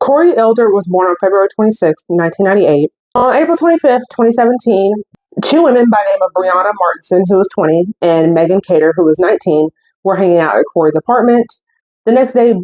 Cory Elder was born on February 26, 1998. On April 25th, 2017, two women by the name of Brianna Martinson, who was 20, and Megan Cater, who was 19, were hanging out at Cory's apartment. The next day,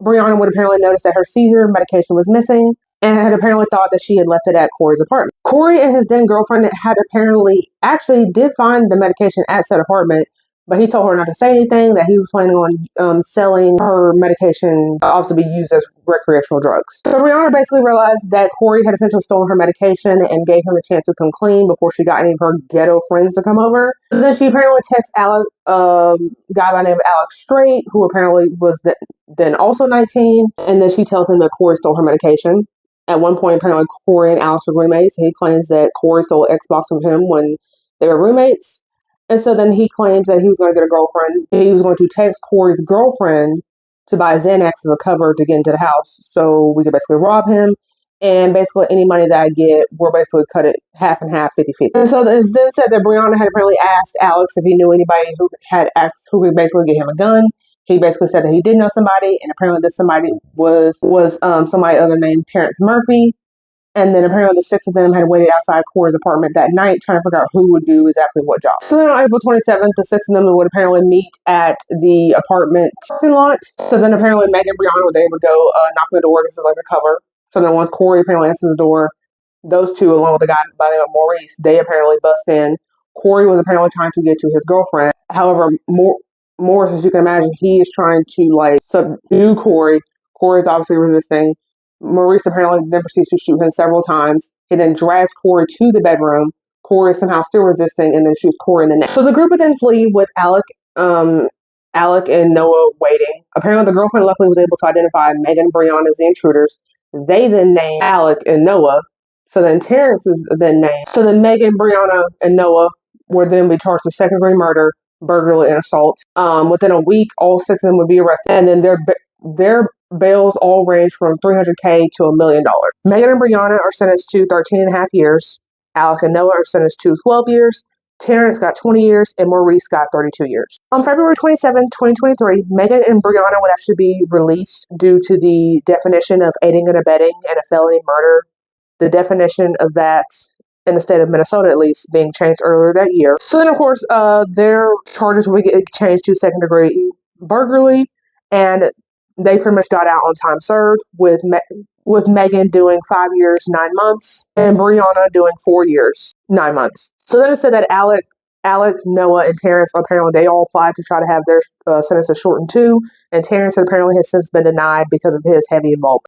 Brianna would apparently notice that her seizure medication was missing and had apparently thought that she had left it at Cory's apartment. Cory and his then girlfriend had apparently actually did find the medication at said apartment, but he told her not to say anything, that he was planning on selling her medication also to be used as recreational drugs. So Brianna basically realized that Cory had essentially stolen her medication and gave him a chance to come clean before she got any of her ghetto friends to come over. And then she apparently texts Alec, guy by the name of Alex Straight, who apparently was then also 19, and then she tells him that Cory stole her medication. At one point, apparently Cory and Alex were roommates. He claims that Cory stole an Xbox from him when they were roommates. And so then he claims that he was going to get a girlfriend. He was going to text Cory's girlfriend to buy Xanax as a cover to get into the house so we could basically rob him. And basically any money that I get, we'll basically cut it half and half, 50-50. And so it's then said that Brianna had apparently asked Alex if he knew anybody who could basically get him a gun. He basically said that he did know somebody, and apparently this somebody was somebody other named Terrence Murphy. And then apparently the six of them had waited outside Cory's apartment that night trying to figure out who would do exactly what job. So then on April 27th, the six of them would apparently meet at the apartment parking lot. So then apparently Megan and Brianna were able to go knock on the door. This is like a cover. So then once Cory apparently answers the door, those two, along with the guy by the name of Maurice, they apparently bust in. Cory was apparently trying to get to his girlfriend. However, Maurice, as you can imagine, he is trying to subdue Cory. Cory is obviously resisting. Maurice apparently then proceeds to shoot him several times. He then drags Cory to the bedroom. Cory is somehow still resisting and then shoots Cory in the neck. So the group would then flee with Alec and Noah waiting. Apparently the girlfriend luckily was able to identify Megan and Brianna as the intruders. They then named Alec and Noah. So then Terrence is then named. So then Megan, Brianna, and Noah would then be charged with second-degree murder, burglary, and assault. Within a week, all six of them would be arrested. And then their bails all range from $300K to $1 million. Megan and Brianna are sentenced to 13.5 years. Alec and Noah are sentenced to 12 years. Terrence got 20 years, and Maurice got 32 years. On February 27, 2023, Megan and Brianna would actually be released due to the definition of aiding and abetting and a felony murder. The definition of that, in the state of Minnesota at least, being changed earlier that year. So then, of course, their charges will get changed to second-degree burglary, and they pretty much got out on time served, with Megan doing 5 years, 9 months, and Brianna doing 4 years, 9 months. So then it said that Alec, Noah, and Terrence, apparently they all applied to try to have their sentences shortened too, and Terrence apparently has since been denied because of his heavy involvement.